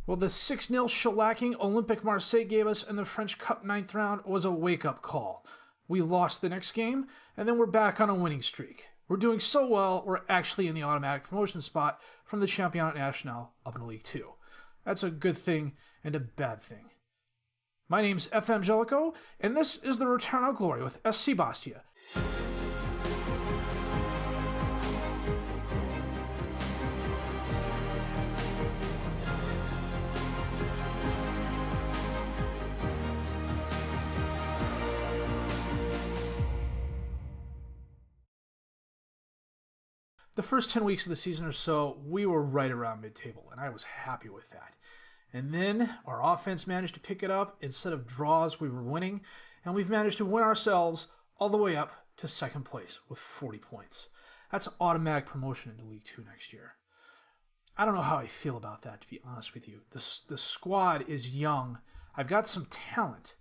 Well, the 6-0 shellacking Olympique Marseille gave us in the French Cup 9th round was a wake-up call. We lost the next game, and then we're back on a winning streak. We're doing so well, we're actually in the automatic promotion spot from the Championnat National up into League 2. That's a good thing and a bad thing. My name's FM19, and this is the Ritornu Gloria with SC Bastia. The first 10 weeks of the season or so, we were right around mid-table, and I was happy with that. And then our offense managed to pick it up. Instead of draws, we were winning, and we've managed to win ourselves all the way up to second place with 40 points. That's automatic promotion into League 2 next year. I don't know how I feel about that, to be honest with you. The squad is young. I've got some talent.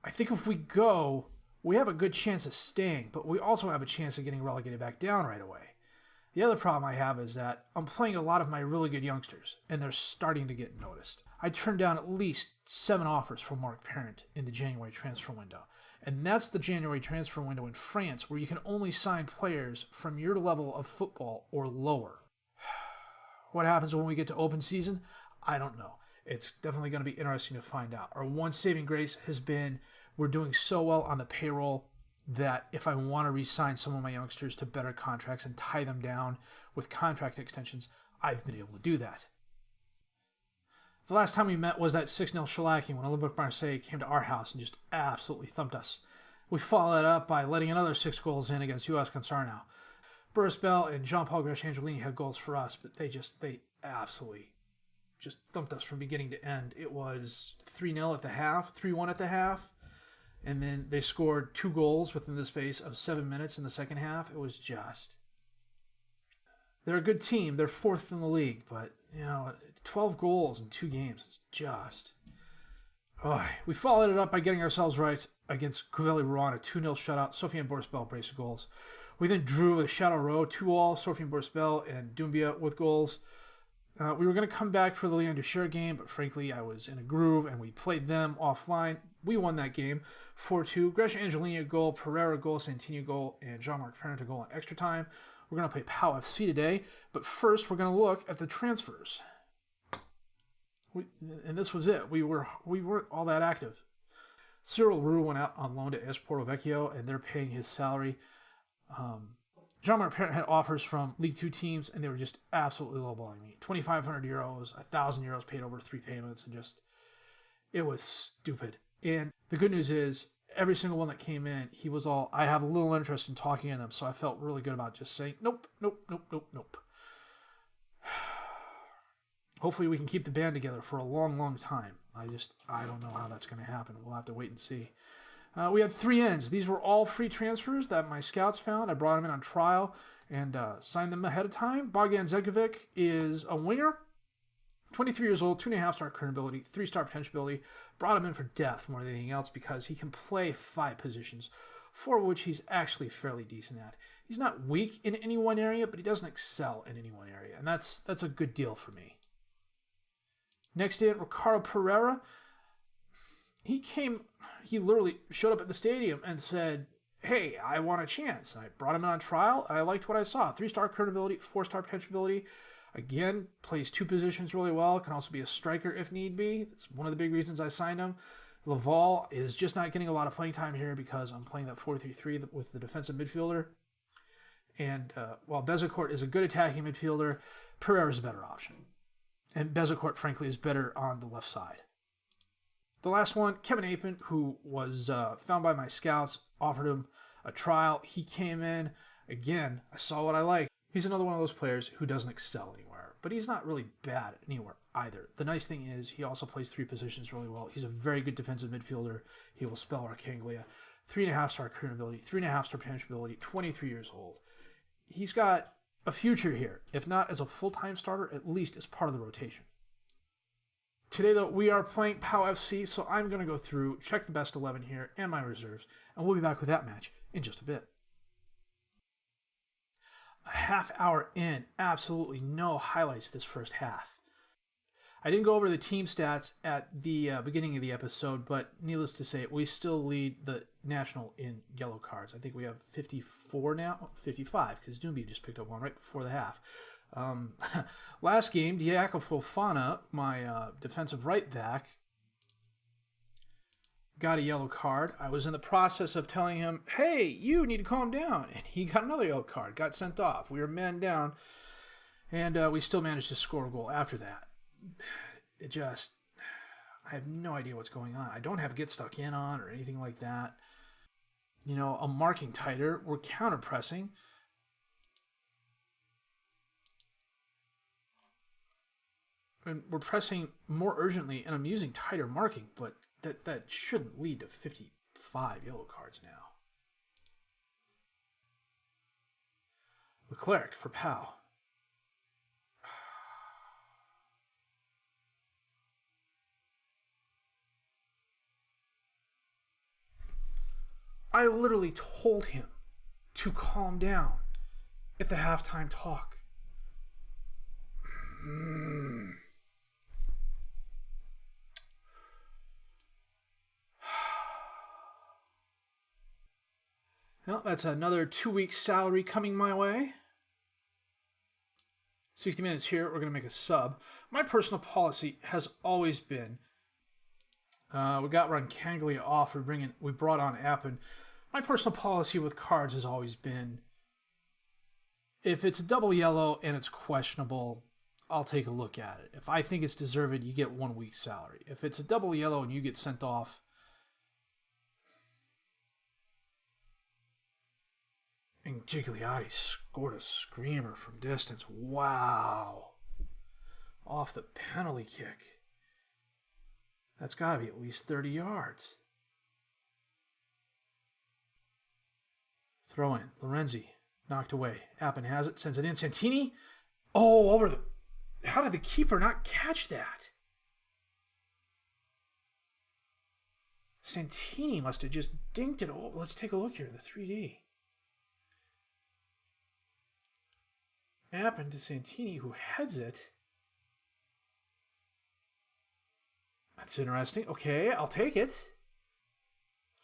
I think if we go, we have a good chance of staying, but we also have a chance of getting relegated back down right away. The other problem I have is that I'm playing a lot of my really good youngsters, and they're starting to get noticed. I turned down at least 7 offers from Mark Parent in the January transfer window, and that's the January transfer window in France where you can only sign players from your level of football or lower. What happens when we get to open season? I don't know. It's definitely going to be interesting to find out. Our one saving grace has been we're doing so well on the payroll that if I want to re-sign some of my youngsters to better contracts and tie them down with contract extensions, I've been able to do that. The last time we met was that 6-0 shellacking when Olympique Marseille came to our house and just absolutely thumped us. We followed it up by letting another 6 goals in against US Concarneau. Boris Bell and Jean-Paul Grachangelini had goals for us, but they absolutely just thumped us from beginning to end. It was 3-0 at the half, 3-1 at the half. And then they scored 2 goals within the space of 7 minutes in the second half. It was just... They're a good team. They're 4th in the league. But, 12 goals in 2 games is just... We followed it up by getting ourselves right against Cuveli-Rouen, a 2-0 shutout. Sophie and Boris Bell brace of goals. We then drew with Shadow Row, 2-2. Sophie and Boris Bell and Doumbia with goals. We were going to come back for the Leon Duchère game, but frankly, I was in a groove, and we played them offline. We won that game 4-2. Grachangelini a goal, Pereira a goal, Santini a goal, and Jean-Marc Parent a goal in extra time. We're going to play PAU FC today, but first we're going to look at the transfers. And this was it. We weren't all that active. Cyril Roux went out on loan to AS Porto Vecchio, and they're paying his salary. Jean-Marc Parent had offers from League 2 teams, and they were just absolutely lowballing me. 2,500 euros, 1,000 euros paid over 3 payments, and it was stupid. And the good news is, every single one that came in, he was all, I have a little interest in talking to them, so I felt really good about just saying, nope. Hopefully we can keep the band together for a long, long time. I don't know how that's going to happen. We'll have to wait and see. We had 3 ends. These were all free transfers that my scouts found. I brought them in on trial and signed them ahead of time. Bogdan Zekovic is a winger, 23 years old, 2.5-star current ability, 3-star potential ability. Brought him in for depth more than anything else because he can play 5 positions, 4 of which he's actually fairly decent at. He's not weak in any one area, but he doesn't excel in any one area, and that's a good deal for me. Next in, Ricardo Pereira. He literally showed up at the stadium and said, hey, I want a chance. I brought him in on trial, and I liked what I saw. 3-star current ability, 4-star potential ability. Again, plays 2 positions really well. Can also be a striker if need be. That's one of the big reasons I signed him. Laval is just not getting a lot of playing time here because I'm playing that 4-3-3 with the defensive midfielder. And while Bezecourt is a good attacking midfielder, Pereira is a better option. And Bezecourt, frankly, is better on the left side. The last one, Kevin Apin, who was found by my scouts, offered him a trial. He came in. Again, I saw what I liked. He's another one of those players who doesn't excel anywhere, but he's not really bad anywhere either. The nice thing is he also plays 3 positions really well. He's a very good defensive midfielder. He will spell Arcanglia. 3.5-star current ability, 3.5-star potential ability, 23 years old. He's got a future here, if not as a full-time starter, at least as part of the rotation. Today, though, we are playing PAU FC, so I'm going to go through, check the best 11 here and my reserves, and we'll be back with that match in just a bit. A half hour in, absolutely no highlights this first half. I didn't go over the team stats at the beginning of the episode, but needless to say, we still lead the national in yellow cards. I think we have 54 now, 55, because Doomby just picked up one right before the half. Last game, Diaco Fofana, my defensive right back, got a yellow card. I was in the process of telling him, hey, you need to calm down. And he got another yellow card, got sent off. We were man down, and we still managed to score a goal after that. I have no idea what's going on. I don't have get stuck in on or anything like that. You know, I'm marking tighter. We're counter-pressing. And we're pressing more urgently, and I'm using tighter marking, but that shouldn't lead to 55 yellow cards now. Leclerc for PAU. I literally told him to calm down at the halftime talk. Well, that's another 2 weeks salary coming my way. 60 minutes here, we're going to make a sub. My personal policy has always been, we got Roncaglia off, we brought on Appen. My personal policy with cards has always been, if it's a double yellow and it's questionable, I'll take a look at it. If I think it's deserved, you get 1 week's salary. If it's a double yellow and you get sent off, and Gigliotti scored a screamer from distance. Wow. Off the penalty kick. That's got to be at least 30 yards. Throw in. Lorenzi knocked away. Appen has it. Sends it in. Santini. Oh, over the... How did the keeper not catch that? Santini must have just dinked it. Oh, let's take a look here. The 3D. Appen to Santini, who heads it. That's interesting. Okay, I'll take it.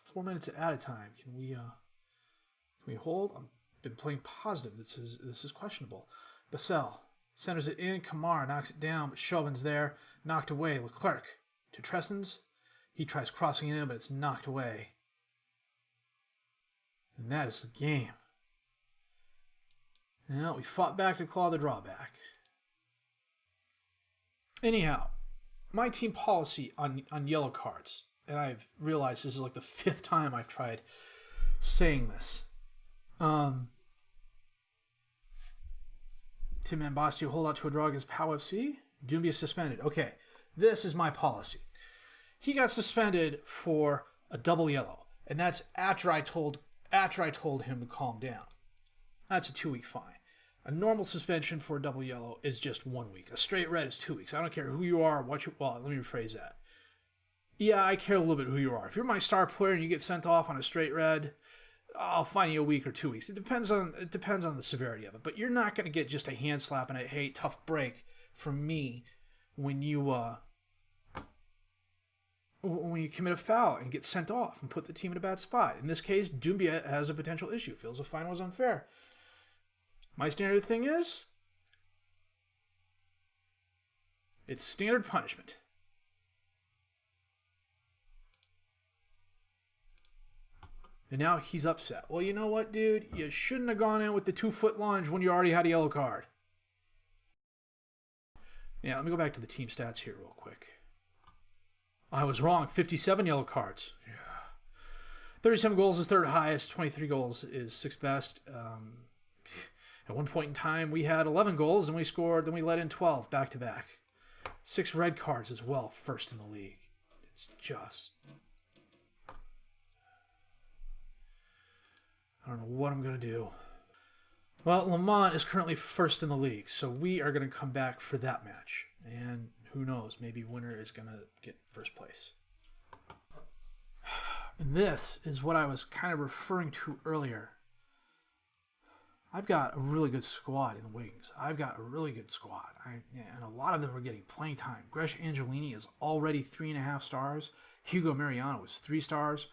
4 minutes at a time. Can we hold? I've been playing positive. This is questionable. Basel centers it in. Kamara knocks it down, but Chauvin's there. Knocked away. Leclerc to Tressens. He tries crossing it in, but it's knocked away. And that is the game. Well, we fought back to claw the drawback. Anyhow, my team policy on yellow cards, and I've realized this is like the 5th time I've tried saying this. Tim and Bastia hold out to a draw against PAU FC. Dumbia suspended. Okay, this is my policy. He got suspended for a double yellow, and that's after I told him to calm down. That's a 2-week fine. A normal suspension for a double yellow is just 1 week. A straight red is 2 weeks. I don't care who you are, well, let me rephrase that. Yeah, I care a little bit who you are. If you're my star player and you get sent off on a straight red, I'll fine you a week or 2 weeks. It depends on the severity of it. But you're not going to get just a hand slap and a hey, tough break from me when you commit a foul and get sent off and put the team in a bad spot. In this case, Dumbia has a potential issue. Feels the fine was unfair. My standard thing is, it's standard punishment. And now he's upset. Well, you know what, dude? You shouldn't have gone in with the 2-foot lunge when you already had a yellow card. Yeah, let me go back to the team stats here real quick. I was wrong. 57 yellow cards. Yeah. 37 goals is 3rd highest. 23 goals is 6th best. At one point in time, we had 11 goals, and we let in 12 back-to-back. 6 red cards as well, 1st in the league. It's just... I don't know what I'm going to do. Well, Lamont is currently 1st in the league, so we are going to come back for that match. And who knows, maybe winner is going to get 1st place. And this is what I was kind of referring to earlier. I've got a really good squad in the wings. I've got a really good squad. And a lot of them are getting playing time. Gresh Angelini is already 3.5 stars. Hugo Mariano is 3 stars.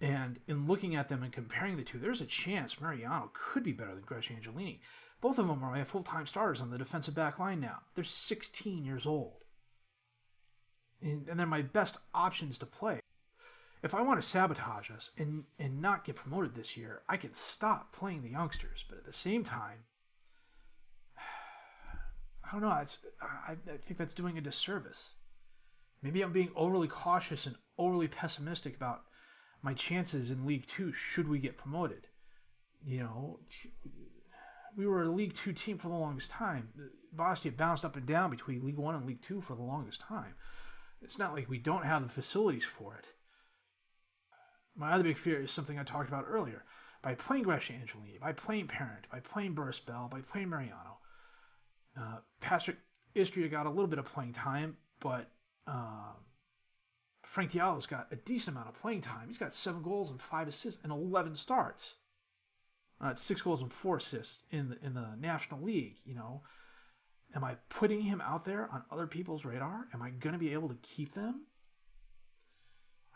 And in looking at them and comparing the two, there's a chance Mariano could be better than Gresh Angelini. Both of them are my full-time starters on the defensive back line now. They're 16 years old. And they're my best options to play. If I want to sabotage us and not get promoted this year, I can stop playing the youngsters. But at the same time, I don't know. I think that's doing a disservice. Maybe I'm being overly cautious and overly pessimistic about my chances in League 2 should we get promoted. You know, we were a League 2 team for the longest time. Bastia bounced up and down between League 1 and League 2 for the longest time. It's not like we don't have the facilities for it. My other big fear is something I talked about earlier. By playing Gresh Angelini, by playing Parent, by playing Burst Bell, by playing Mariano, Patrick Istria got a little bit of playing time, but Frank Diallo's got a decent amount of playing time. He's got 7 goals and 5 assists and 11 starts. It's 6 goals and 4 assists in the National League. You know, am I putting him out there on other people's radar? Am I going to be able to keep them?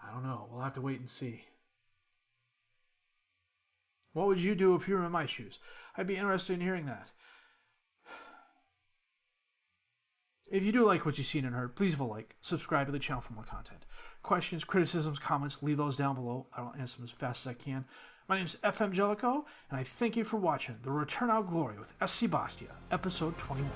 I don't know. We'll have to wait and see. What would you do if you were in my shoes? I'd be interested in hearing that. If you do like what you've seen and heard, please leave a like, subscribe to the channel for more content. Questions, criticisms, comments, leave those down below. I'll answer them as fast as I can. My name is FM19, and I thank you for watching the Ritornu Gloria with SC Bastia, episode 21.